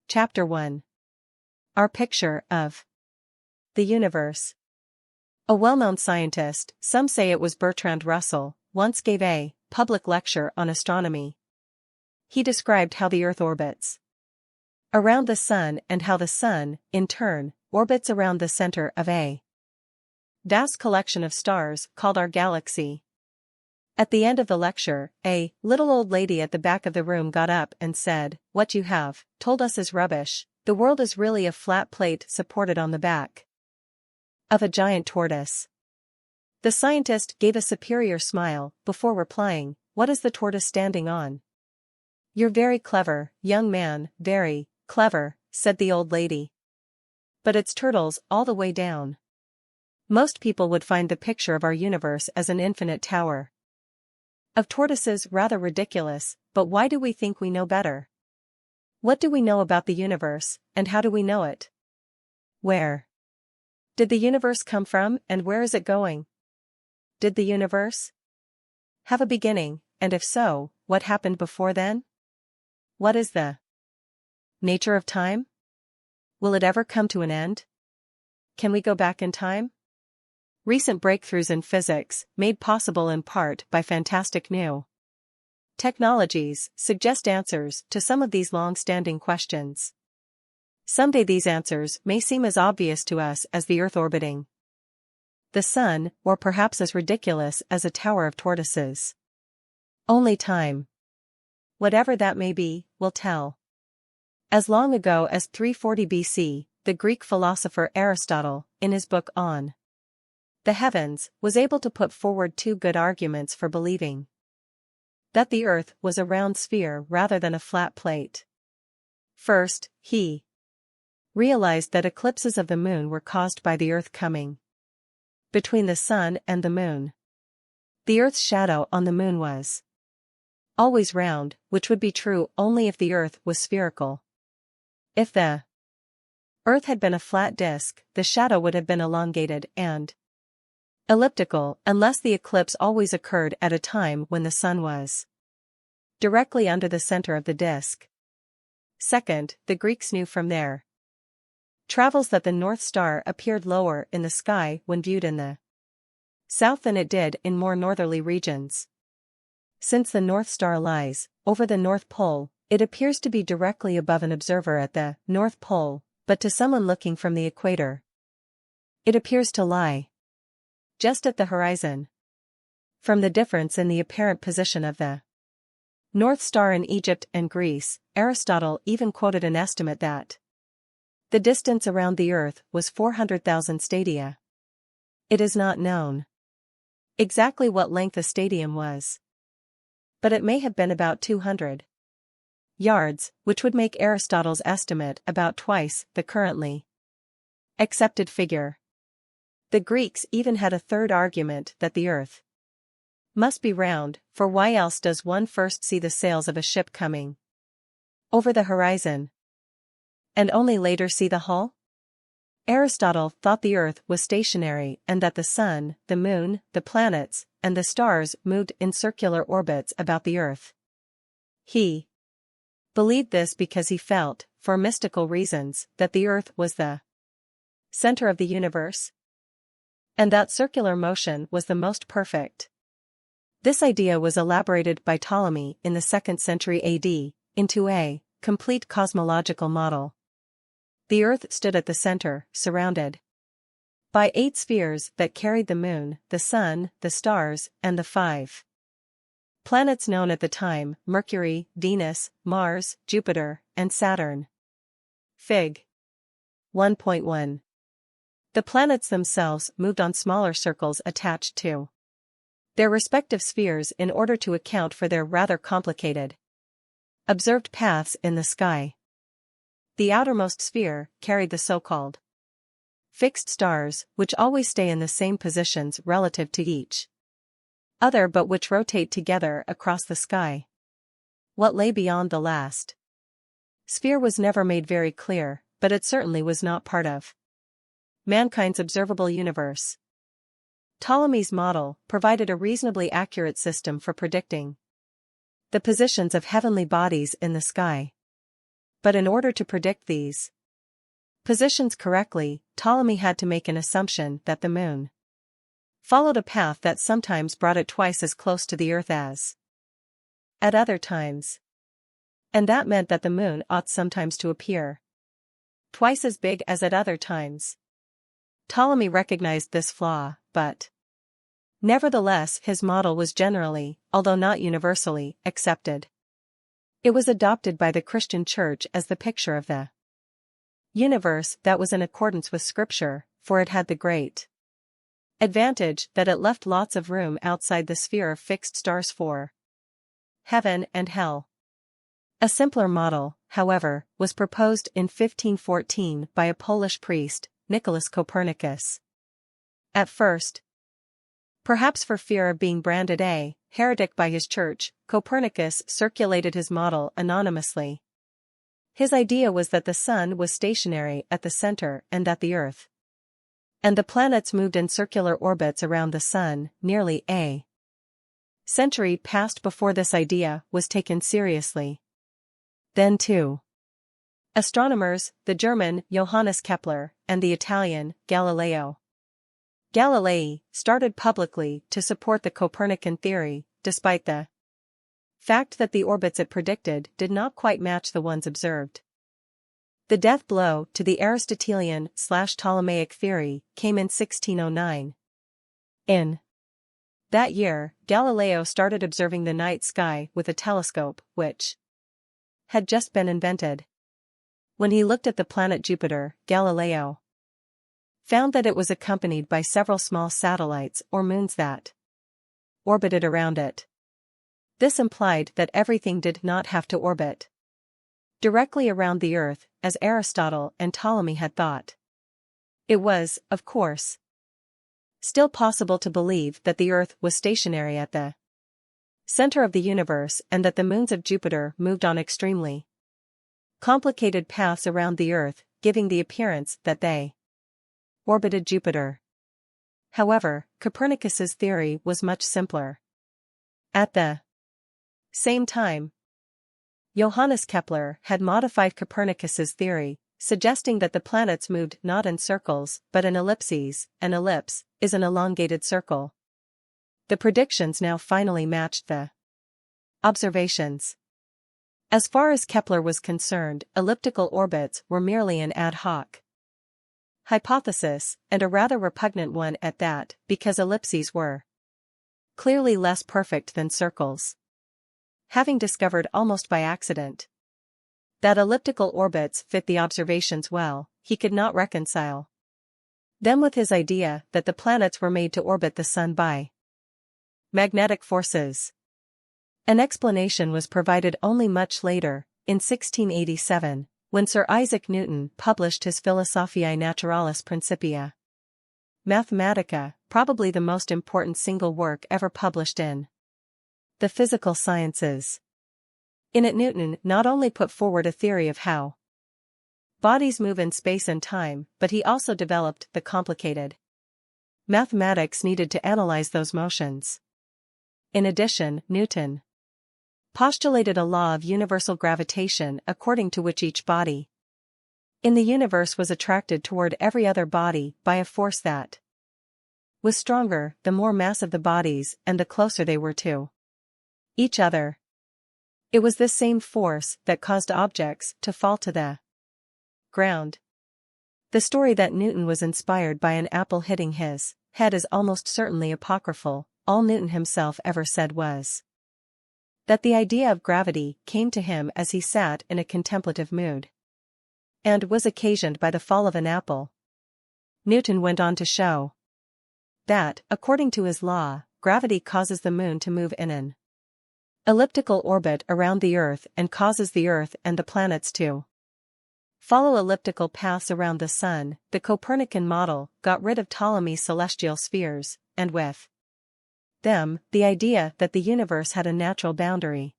Chapter 1. Our Picture of the Universe. A well-known scientist, some say it was Bertrand Russell, once gave a public lecture on astronomy. He described how the Earth orbits around the Sun and how the Sun, in turn, orbits around the center of a vast collection of stars called our galaxy. At the end of the lecture, a little old lady at the back of the room got up and said, "What you have told us is rubbish. The world is really a flat plate supported on the back of a giant tortoise." The scientist gave a superior smile before replying, "What is the tortoise standing on?" "You're very clever, young man, very clever," said the old lady. "But it's turtles all the way down." Most people would find the picture of our universe as an infinite tower of tortoises rather ridiculous, but why do we think we know better? What do we know about the universe, and how do we know it? Where did the universe come from, and where is it going? Did the universe have a beginning, and if so, what happened before then? What is the nature of time? Will it ever come to an end? Can we go back in time? Recent breakthroughs in physics, made possible in part by fantastic new technologies, suggest answers to some of these long-standing questions. Someday these answers may seem as obvious to us as the Earth orbiting the Sun, or perhaps as ridiculous as a tower of tortoises. Only time, whatever that may be, will tell. As long ago as 340 BC, the Greek philosopher Aristotle, in his book On the Heavens, was able to put forward two good arguments for believing that the Earth was a round sphere rather than a flat plate. First, he realized that eclipses of the moon were caused by the Earth coming between the Sun and the moon. The Earth's shadow on the moon was always round, which would be true only if the Earth was spherical. If the Earth had been a flat disk, the shadow would have been elongated and elliptical, unless the eclipse always occurred at a time when the Sun was directly under the center of the disk. Second, the Greeks knew from their travels that the North Star appeared lower in the sky when viewed in the south than it did in more northerly regions. Since the North Star lies over the North Pole, it appears to be directly above an observer at the North Pole, but to someone looking from the equator, it appears to lie just at the horizon. From the difference in the apparent position of the North Star in Egypt and Greece, Aristotle even quoted an estimate that the distance around the Earth was 400,000 stadia. It is not known exactly what length a stadium was, but it may have been about 200 yards, which would make Aristotle's estimate about twice the currently accepted figure. The Greeks even had a third argument that the Earth must be round, for why else does one first see the sails of a ship coming over the horizon, and only later see the hull? Aristotle thought the Earth was stationary and that the Sun, the Moon, the planets, and the stars moved in circular orbits about the Earth. He believed this because he felt, for mystical reasons, that the Earth was the center of the universe, and that circular motion was the most perfect. This idea was elaborated by Ptolemy in the 2nd century AD, into a complete cosmological model. The Earth stood at the center, surrounded by 8 spheres that carried the Moon, the Sun, the stars, and the 5 planets known at the time: Mercury, Venus, Mars, Jupiter, and Saturn. Fig. 1.1. The planets themselves moved on smaller circles attached to their respective spheres in order to account for their rather complicated observed paths in the sky. The outermost sphere carried the so-called fixed stars, which always stay in the same positions relative to each other but which rotate together across the sky. What lay beyond the last sphere was never made very clear, but it certainly was not part of mankind's observable universe. Ptolemy's model provided a reasonably accurate system for predicting the positions of heavenly bodies in the sky. But in order to predict these positions correctly, Ptolemy had to make an assumption that the moon followed a path that sometimes brought it twice as close to the Earth as at other times. And that meant that the moon ought sometimes to appear twice as big as at other times. Ptolemy recognized this flaw, but nevertheless his model was generally, although not universally, accepted. It was adopted by the Christian Church as the picture of the universe that was in accordance with Scripture, for it had the great advantage that it left lots of room outside the sphere of fixed stars for heaven and hell. A simpler model, however, was proposed in 1514 by a Polish priest, Nicholas Copernicus. At first, perhaps for fear of being branded a heretic by his church, Copernicus circulated his model anonymously. His idea was that the sun was stationary at the center and that the Earth and the planets moved in circular orbits around the sun. Nearly a century passed before this idea was taken seriously. Then two astronomers, the German Johannes Kepler and the Italian Galileo Galilei, started publicly to support the Copernican theory, despite the fact that the orbits it predicted did not quite match the ones observed. The death blow to the Aristotelian/Ptolemaic theory came in 1609. In that year, Galileo started observing the night sky with a telescope, which had just been invented. When he looked at the planet Jupiter, Galileo found that it was accompanied by several small satellites or moons that orbited around it. This implied that everything did not have to orbit directly around the Earth, as Aristotle and Ptolemy had thought. It was, of course, still possible to believe that the Earth was stationary at the center of the universe and that the moons of Jupiter moved on extremely complicated paths around the Earth, giving the appearance that they orbited Jupiter. However, Copernicus's theory was much simpler. At the same time, Johannes Kepler had modified Copernicus's theory, suggesting that the planets moved not in circles but in ellipses. An ellipse is an elongated circle. The predictions now finally matched the observations. As far as Kepler was concerned, elliptical orbits were merely an ad hoc hypothesis, and a rather repugnant one at that, because ellipses were clearly less perfect than circles. Having discovered almost by accident that elliptical orbits fit the observations well, he could not reconcile them with his idea that the planets were made to orbit the sun by magnetic forces. An explanation was provided only much later, in 1687, when Sir Isaac Newton published his Philosophiae Naturalis Principia Mathematica, probably the most important single work ever published in the physical sciences. In it, Newton not only put forward a theory of how bodies move in space and time, but he also developed the complicated mathematics needed to analyze those motions. In addition, Newton postulated a law of universal gravitation according to which each body in the universe was attracted toward every other body by a force that was stronger the more massive the bodies and the closer they were to each other. It was this same force that caused objects to fall to the ground. The story that Newton was inspired by an apple hitting his head is almost certainly apocryphal. All Newton himself ever said was that the idea of gravity came to him as he sat in a contemplative mood and was occasioned by the fall of an apple. Newton went on to show that, according to his law, gravity causes the moon to move in an elliptical orbit around the Earth and causes the Earth and the planets to follow elliptical paths around the sun. The Copernican model got rid of Ptolemy's celestial spheres, and with them, the idea that the universe had a natural boundary.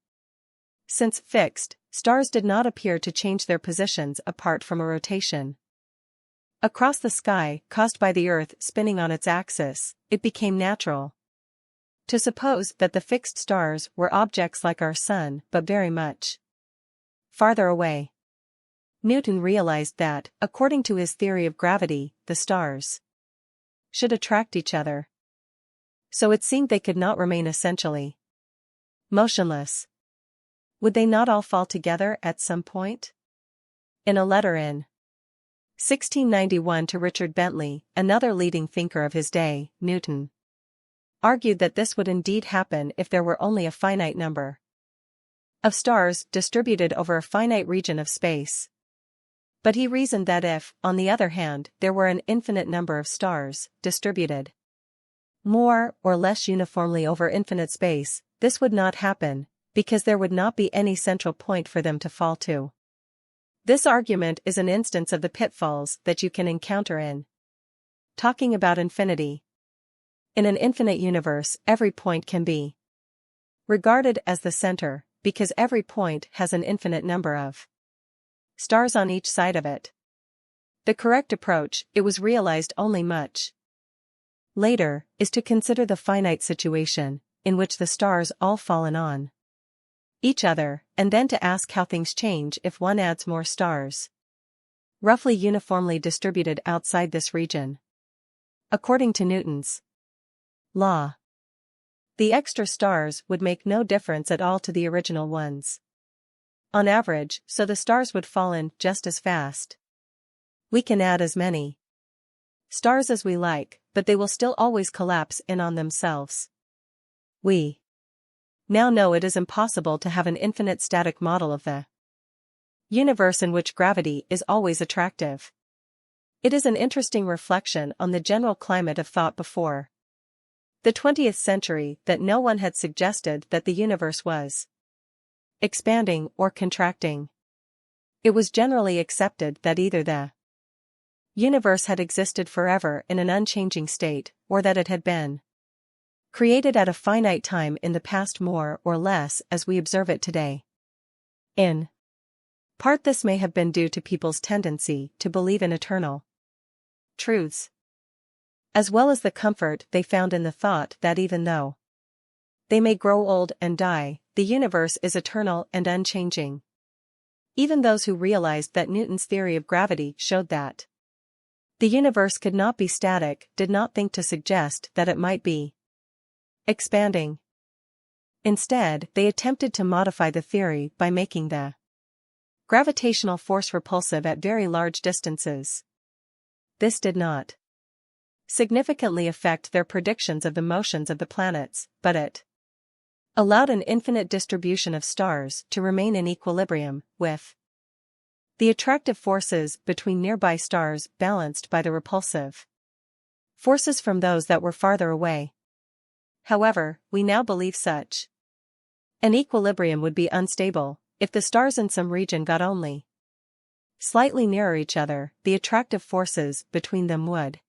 Since fixed stars did not appear to change their positions apart from a rotation across the sky caused by the Earth spinning on its axis, it became natural to suppose that the fixed stars were objects like our sun but very much farther away. Newton realized that, according to his theory of gravity, the stars should attract each other. So it seemed they could not remain essentially motionless. Would they not all fall together at some point? In a letter in 1691 to Richard Bentley, another leading thinker of his day, Newton argued that this would indeed happen if there were only a finite number of stars distributed over a finite region of space. But he reasoned that if, on the other hand, there were an infinite number of stars, distributed more or less uniformly over infinite space, this would not happen, because there would not be any central point for them to fall to. This argument is an instance of the pitfalls that you can encounter in talking about infinity. In an infinite universe, every point can be regarded as the center, because every point has an infinite number of stars on each side of it. The correct approach, it was realized only much later, is to consider the finite situation, in which the stars all fallen on each other, and then to ask how things change if one adds more stars roughly uniformly distributed outside this region. According to Newton's law, the extra stars would make no difference at all to the original ones on average, so the stars would fall in just as fast. We can add as many stars as we like, but they will still always collapse in on themselves. We now know it is impossible to have an infinite static model of the universe in which gravity is always attractive. It is an interesting reflection on the general climate of thought before the 20th century that no one had suggested that the universe was expanding or contracting. It was generally accepted that either the universe had existed forever in an unchanging state, or that it had been created at a finite time in the past, more or less as we observe it today. In part, this may have been due to people's tendency to believe in eternal truths, as well as the comfort they found in the thought that even though they may grow old and die, the universe is eternal and unchanging. Even those who realized that Newton's theory of gravity showed that the universe could not be static did not think to suggest that it might be expanding. Instead, they attempted to modify the theory by making the gravitational force repulsive at very large distances. This did not significantly affect their predictions of the motions of the planets, but it allowed an infinite distribution of stars to remain in equilibrium, with the attractive forces between nearby stars balanced by the repulsive forces from those that were farther away. However, we now believe such an equilibrium would be unstable. If the stars in some region got only slightly nearer each other, the attractive forces between them would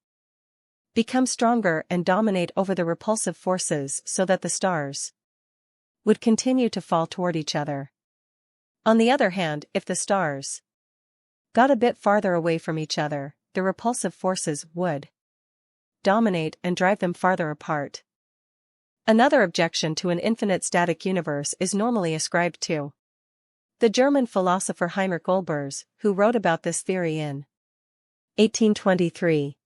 become stronger and dominate over the repulsive forces, so that the stars would continue to fall toward each other. On the other hand, if the stars got a bit farther away from each other, the repulsive forces would dominate and drive them farther apart. Another objection to an infinite static universe is normally ascribed to the German philosopher Heinrich Olbers, who wrote about this theory in 1823.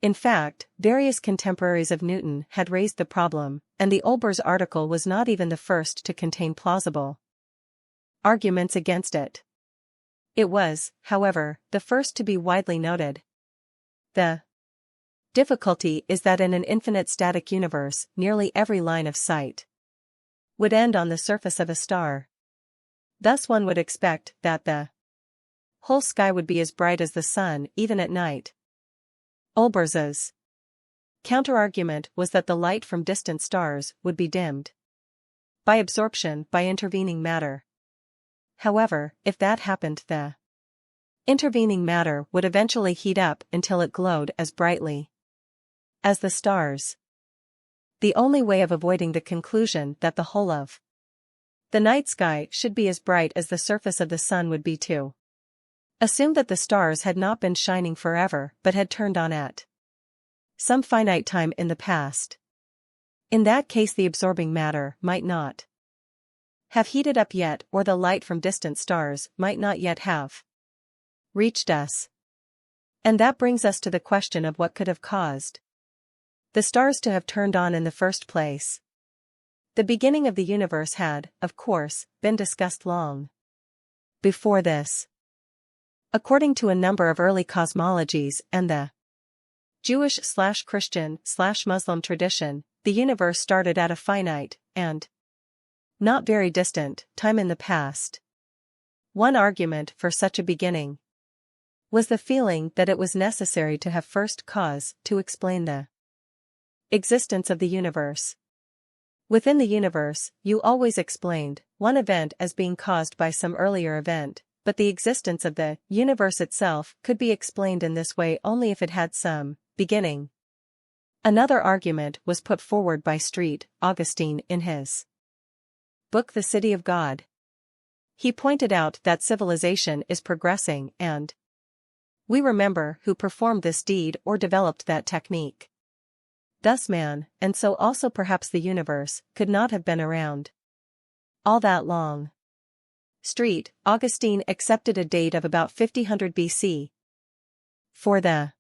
In fact, various contemporaries of Newton had raised the problem, and the Olbers article was not even the first to contain plausible arguments against it. It was, however, the first to be widely noted. The difficulty is that in an infinite static universe, nearly every line of sight would end on the surface of a star. Thus one would expect that the whole sky would be as bright as the sun even at night. Olbers's counterargument was that the light from distant stars would be dimmed by absorption by intervening matter. However, if that happened, the intervening matter would eventually heat up until it glowed as brightly as the stars. The only way of avoiding the conclusion that the whole of the night sky should be as bright as the surface of the sun would be to assume that the stars had not been shining forever but had turned on at some finite time in the past. In that case, the absorbing matter might not have heated up yet, or the light from distant stars might not yet have reached us. And that brings us to the question of what could have caused the stars to have turned on in the first place. The beginning of the universe had, of course, been discussed long before this. According to a number of early cosmologies and the Jewish/Christian/Muslim tradition, the universe started at a finite, and not very distant, time in the past. One argument for such a beginning was the feeling that it was necessary to have first cause to explain the existence of the universe. Within the universe, you always explained one event as being caused by some earlier event, but the existence of the universe itself could be explained in this way only if it had some beginning. Another argument was put forward by St. Augustine in his book The City of God. He pointed out that civilization is progressing and we remember who performed this deed or developed that technique. Thus man, and so also perhaps the universe, could not have been around all that long. St. Augustine accepted a date of about 5000 BC for the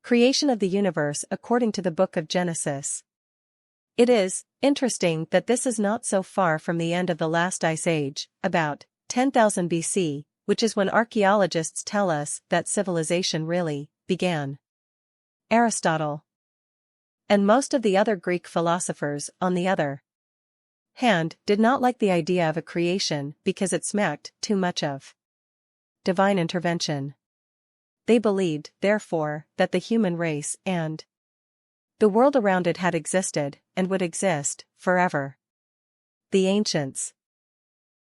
creation of the universe according to the book of Genesis. It is interesting that this is not so far from the end of the last ice age, about 10,000 BC, which is when archaeologists tell us that civilization really began. Aristotle and most of the other Greek philosophers, on the other hand, did not like the idea of a creation because it smacked too much of divine intervention. They believed, therefore, that the human race and the world around it had existed, and would exist, forever. The ancients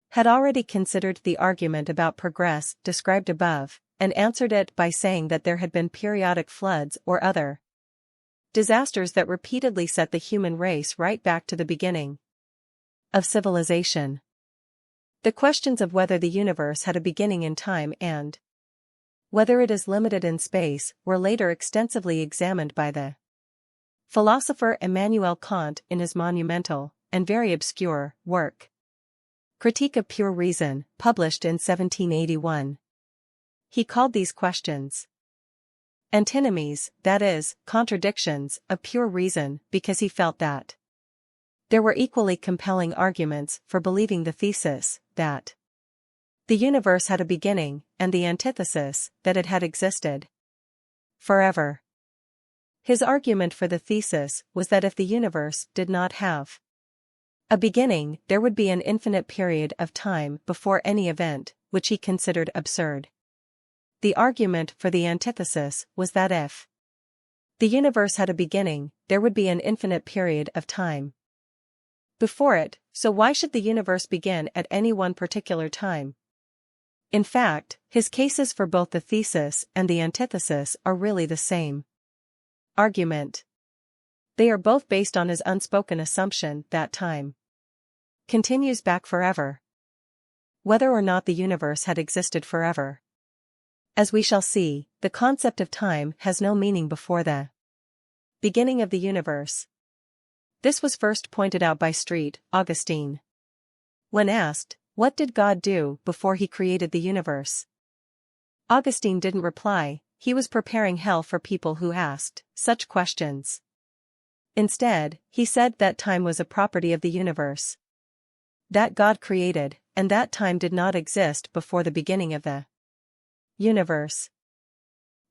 had already considered the argument about progress described above, and answered it by saying that there had been periodic floods or other disasters that repeatedly set the human race right back to the beginning of civilization. The questions of whether the universe had a beginning in time and whether it is limited in space were later extensively examined by the philosopher Immanuel Kant in his monumental, and very obscure, work, Critique of Pure Reason, published in 1781. He called these questions antinomies, that is, contradictions, of pure reason, because he felt that there were equally compelling arguments for believing the thesis that the universe had a beginning, and the antithesis that it had existed forever. His argument for the thesis was that if the universe did not have a beginning, there would be an infinite period of time before any event, which he considered absurd. The argument for the antithesis was that if the universe had a beginning, there would be an infinite period of time before it, so why should the universe begin at any one particular time? In fact, his cases for both the thesis and the antithesis are really the same argument. They are both based on his unspoken assumption that time continues back forever, whether or not the universe had existed forever. As we shall see, the concept of time has no meaning before the beginning of the universe. This was first pointed out by St. Augustine. When asked, what did God do before he created the universe? Augustine didn't reply. He was preparing hell for people who asked such questions. Instead, he said that time was a property of the universe that God created, and that time did not exist before the beginning of the universe.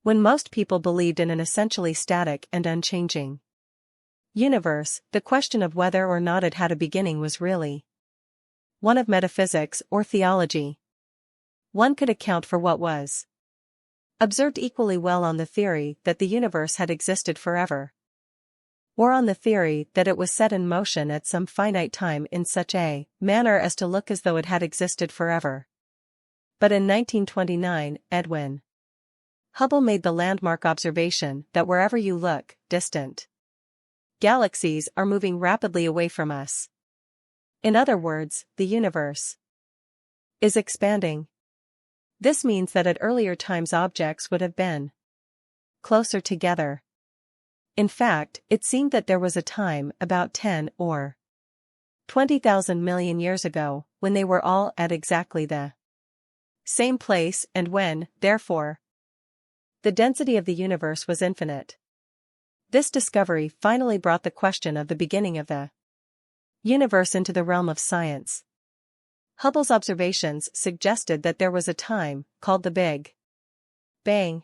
When most people believed in an essentially static and unchanging universe, the question of whether or not it had a beginning was really one of metaphysics or theology. One could account for what was observed equally well on the theory that the universe had existed forever, or on the theory that it was set in motion at some finite time in such a manner as to look as though it had existed forever. But in 1929, Edwin Hubble made the landmark observation that wherever you look, distant galaxies are moving rapidly away from us. In other words, the universe is expanding. This means that at earlier times objects would have been closer together. In fact, it seemed that there was a time about 10 or 20,000 million years ago when they were all at exactly the same place and when, therefore, the density of the universe was infinite. This discovery finally brought the question of the beginning of the universe into the realm of science. Hubble's observations suggested that there was a time, called the Big Bang,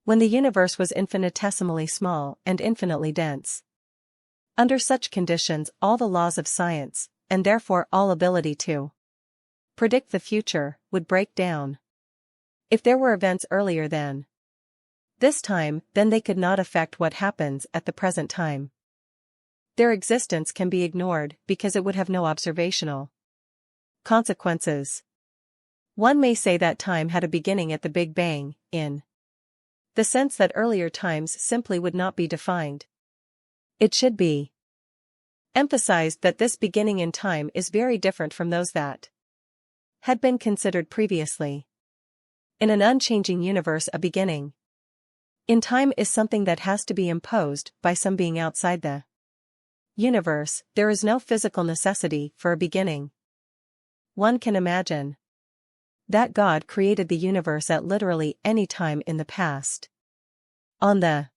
when the universe was infinitesimally small and infinitely dense. Under such conditions, all the laws of science, and therefore all ability to predict the future, would break down. If there were events earlier than this time, then they could not affect what happens at the present time. Their existence can be ignored because it would have no observational consequences. One may say that time had a beginning at the Big Bang, in the sense that earlier times simply would not be defined. It should be emphasized that this beginning in time is very different from those that had been considered previously. In an unchanging universe, a beginning in time is something that has to be imposed by some being outside the universe. There is no physical necessity for a beginning. One can imagine that God created the universe at literally any time in the past. On the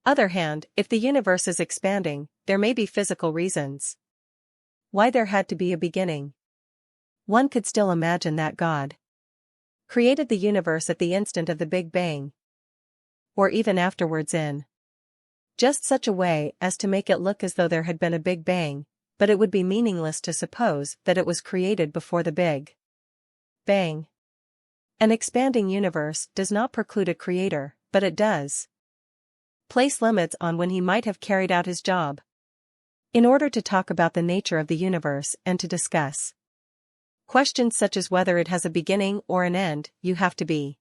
other hand, if the universe is expanding, there may be physical reasons why there had to be a beginning. One could still imagine that God created the universe at the instant of the Big Bang, or even afterwards in just such a way as to make it look as though there had been a Big Bang, but it would be meaningless to suppose that it was created before the Big Bang. An expanding universe does not preclude a creator, but it does place limits on when he might have carried out his job. In order to talk about the nature of the universe and to discuss questions such as whether it has a beginning or an end, you have to be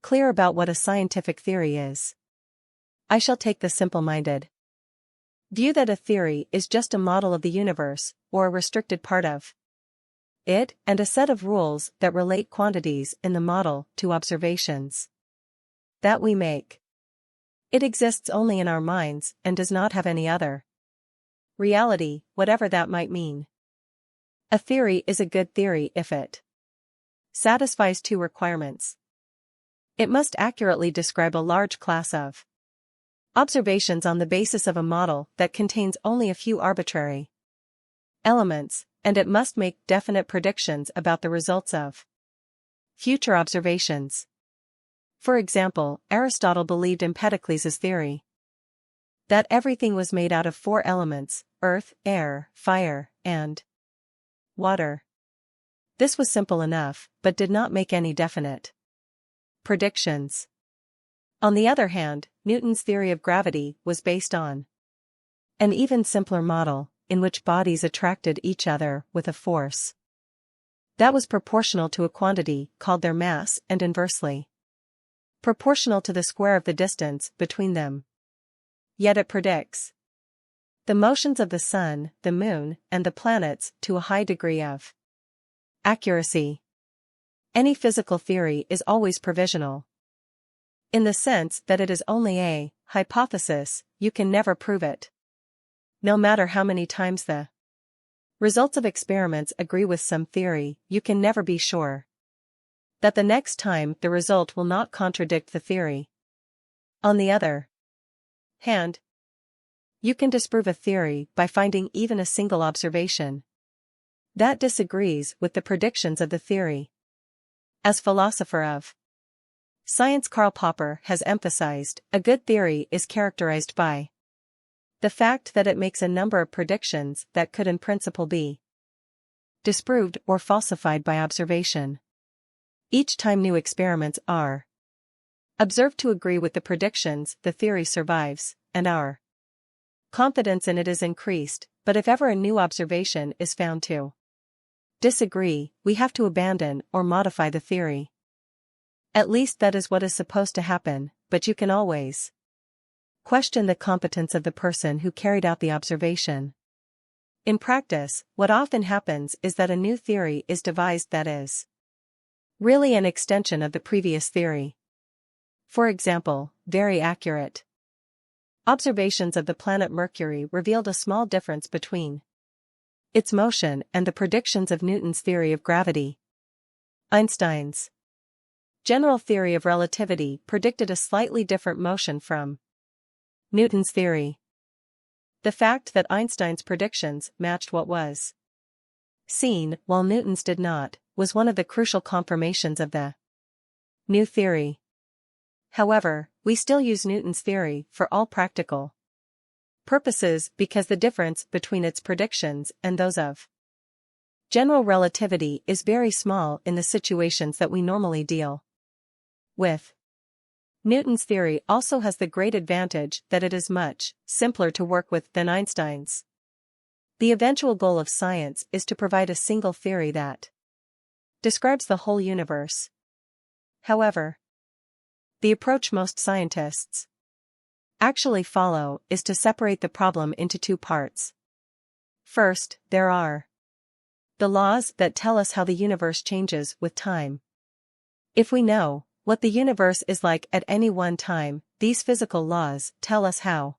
clear about what a scientific theory is. I shall take the simple-minded view that a theory is just a model of the universe, or a restricted part of it, and a set of rules that relate quantities in the model to observations that we make. It exists only in our minds and does not have any other reality, whatever that might mean. A theory is a good theory if it satisfies two requirements. It must accurately describe a large class of observations on the basis of a model that contains only a few arbitrary elements, and it must make definite predictions about the results of future observations. For example, Aristotle believed Empedocles' theory that everything was made out of four elements: earth, air, fire, and water. This was simple enough, but did not make any definite predictions. On the other hand, Newton's theory of gravity was based on an even simpler model, in which bodies attracted each other with a force that was proportional to a quantity called their mass and inversely proportional to the square of the distance between them. Yet it predicts the motions of the sun, the moon, and the planets to a high degree of accuracy. Any physical theory is always provisional, in the sense that it is only a hypothesis. You can never prove it. No matter how many times the results of experiments agree with some theory, you can never be sure that the next time the result will not contradict the theory. On the other hand, you can disprove a theory by finding even a single observation that disagrees with the predictions of the theory. As philosopher of science Karl Popper has emphasized, a good theory is characterized by the fact that it makes a number of predictions that could in principle be disproved or falsified by observation. Each time new experiments are observed to agree with the predictions, the theory survives, and our confidence in it is increased. But if ever a new observation is found to disagree, we have to abandon or modify the theory. At least that is what is supposed to happen, but you can always question the competence of the person who carried out the observation. In practice, what often happens is that a new theory is devised that is really an extension of the previous theory. For example, very accurate observations of the planet Mercury revealed a small difference between its motion and the predictions of Newton's theory of gravity. Einstein's general theory of relativity predicted a slightly different motion from Newton's theory. The fact that Einstein's predictions matched what was seen, while Newton's did not, was one of the crucial confirmations of the new theory. However, we still use Newton's theory for all practical purposes because the difference between its predictions and those of general relativity is very small in the situations that we normally deal with. Newton's theory also has the great advantage that it is much simpler to work with than Einstein's. The eventual goal of science is to provide a single theory that describes the whole universe. However, the approach most scientists actually follow is to separate the problem into two parts. First, there are the laws that tell us how the universe changes with time. If we know what the universe is like at any one time, these physical laws tell us how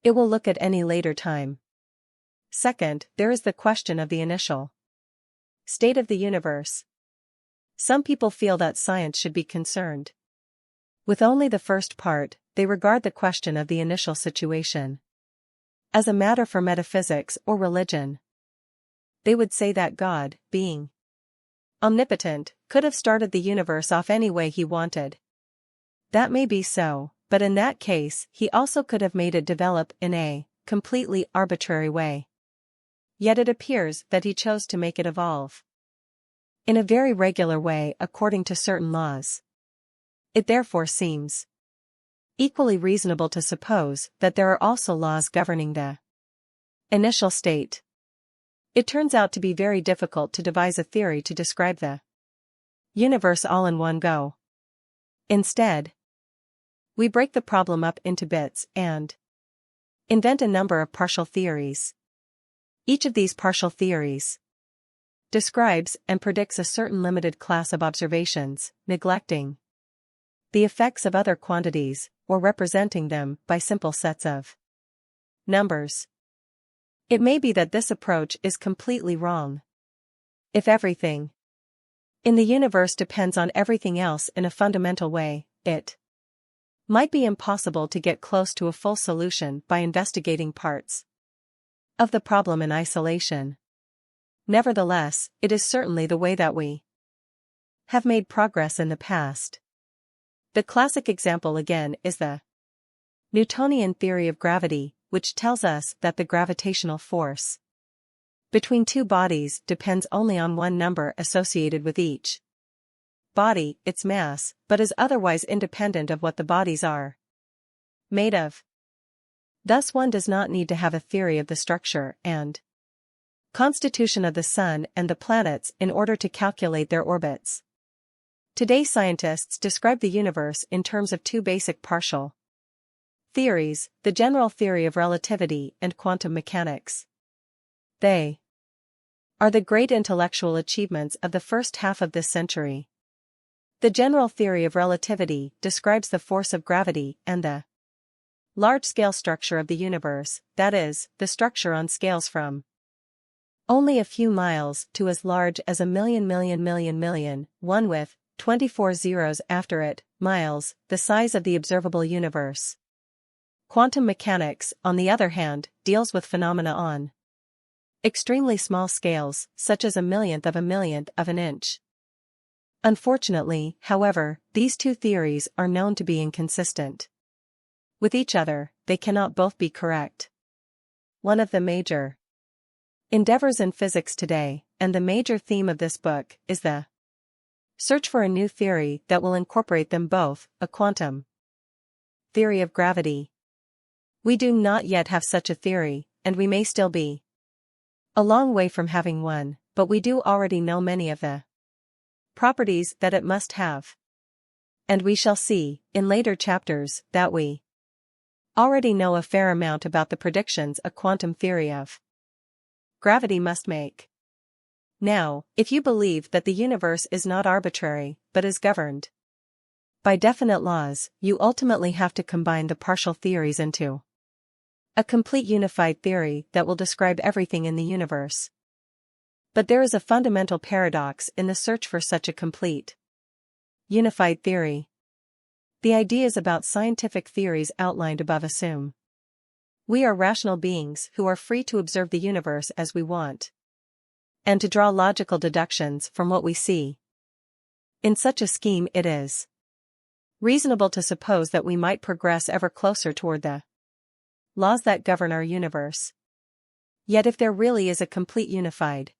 it will look at any later time. Second, there is the question of the initial state of the universe. Some people feel that science should be concerned with only the first part. They regard the question of the initial situation as a matter for metaphysics or religion. They would say that God, being omnipotent, could have started the universe off any way he wanted. That may be so, but in that case, he also could have made it develop in a completely arbitrary way. Yet it appears that he chose to make it evolve in a very regular way according to certain laws. It therefore seems equally reasonable to suppose that there are also laws governing the initial state. It turns out to be very difficult to devise a theory to describe the universe all in one go. Instead, we break the problem up into bits and invent a number of partial theories. Each of these partial theories describes and predicts a certain limited class of observations, neglecting the effects of other quantities, or representing them by simple sets of numbers. It may be that this approach is completely wrong. If everything in the universe depends on everything else in a fundamental way, it might be impossible to get close to a full solution by investigating parts of the problem in isolation. Nevertheless, it is certainly the way that we have made progress in the past. The classic example again is the Newtonian theory of gravity, which tells us that the gravitational force between two bodies depends only on one number associated with each body, its mass, but is otherwise independent of what the bodies are made of. Thus one does not need to have a theory of the structure and constitution of the Sun and the planets in order to calculate their orbits. Today scientists describe the universe in terms of two basic partial theories, the general theory of relativity and quantum mechanics. They are the great intellectual achievements of the first half of this century. The general theory of relativity describes the force of gravity and the large-scale structure of the universe, that is, the structure on scales from only a few miles to as large as a million, one with 24 zeros after it, miles, the size of the observable universe. Quantum mechanics, on the other hand, deals with phenomena on extremely small scales, such as a millionth of an inch. Unfortunately, however, these two theories are known to be inconsistent with each other. They cannot both be correct. One of the major endeavors in physics today, and the major theme of this book, is the search for a new theory that will incorporate them both, a quantum theory of gravity. We do not yet have such a theory, and we may still be a long way from having one, but we do already know many of the properties that it must have. And we shall see, in later chapters, that we already know a fair amount about the predictions a quantum theory of gravity must make. Now, if you believe that the universe is not arbitrary, but is governed by definite laws, you ultimately have to combine the partial theories into a complete unified theory that will describe everything in the universe. But there is a fundamental paradox in the search for such a complete, unified theory. The ideas about scientific theories outlined above assume we are rational beings who are free to observe the universe as we want, and to draw logical deductions from what we see. In such a scheme, it is reasonable to suppose that we might progress ever closer toward the laws that govern our universe. Yet if there really is a complete unified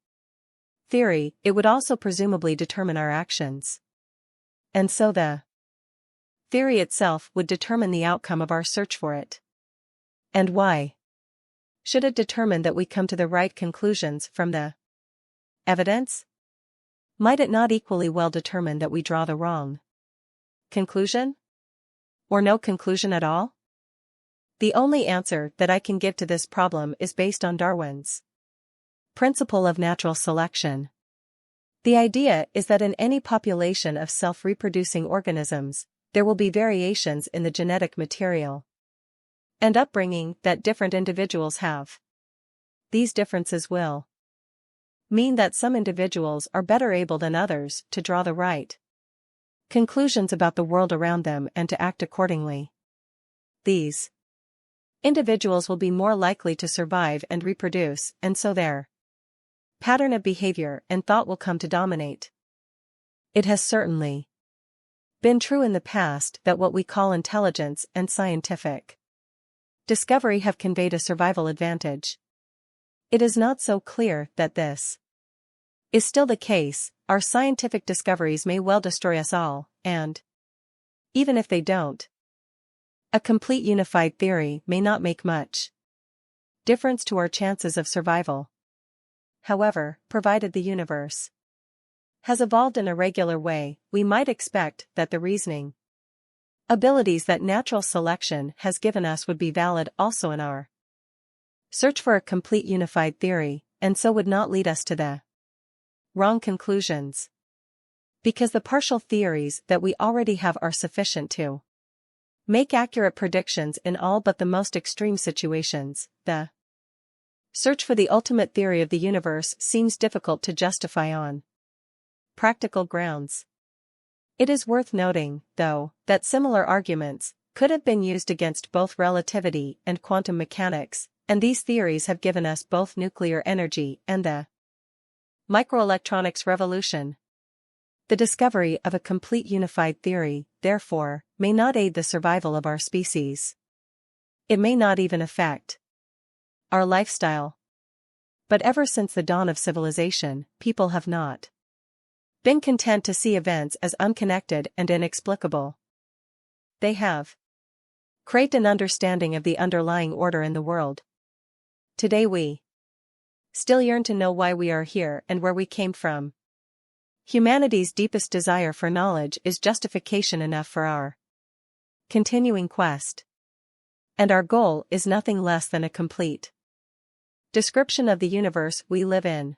theory, it would also presumably determine our actions. And so the theory itself would determine the outcome of our search for it. And why should it determine that we come to the right conclusions from the evidence? Might it not equally well determine that we draw the wrong conclusion? Or no conclusion at all? The only answer that I can give to this problem is based on Darwin's principle of natural selection. The idea is that in any population of self-reproducing organisms, there will be variations in the genetic material and upbringing that different individuals have. These differences will mean that some individuals are better able than others to draw the right conclusions about the world around them and to act accordingly. These individuals will be more likely to survive and reproduce, and so their pattern of behavior and thought will come to dominate. It has certainly been true in the past that what we call intelligence and scientific discovery have conveyed a survival advantage. It is not so clear that this is still the case. Our scientific discoveries may well destroy us all, and even if they don't, a complete unified theory may not make much difference to our chances of survival. However, provided the universe has evolved in a regular way, we might expect that the reasoning abilities that natural selection has given us would be valid also in our search for a complete unified theory, and so would not lead us to the wrong conclusions. Because the partial theories that we already have are sufficient to make accurate predictions in all but the most extreme situations, the search for the ultimate theory of the universe seems difficult to justify on practical grounds. It is worth noting, though, that similar arguments could have been used against both relativity and quantum mechanics, and these theories have given us both nuclear energy and the microelectronics revolution. The discovery of a complete unified theory, therefore, may not aid the survival of our species. It may not even affect our lifestyle. But ever since the dawn of civilization, people have not been content to see events as unconnected and inexplicable. They have craved an understanding of the underlying order in the world. Today we still yearn to know why we are here and where we came from. Humanity's deepest desire for knowledge is justification enough for our continuing quest. And our goal is nothing less than a complete description of the universe we live in.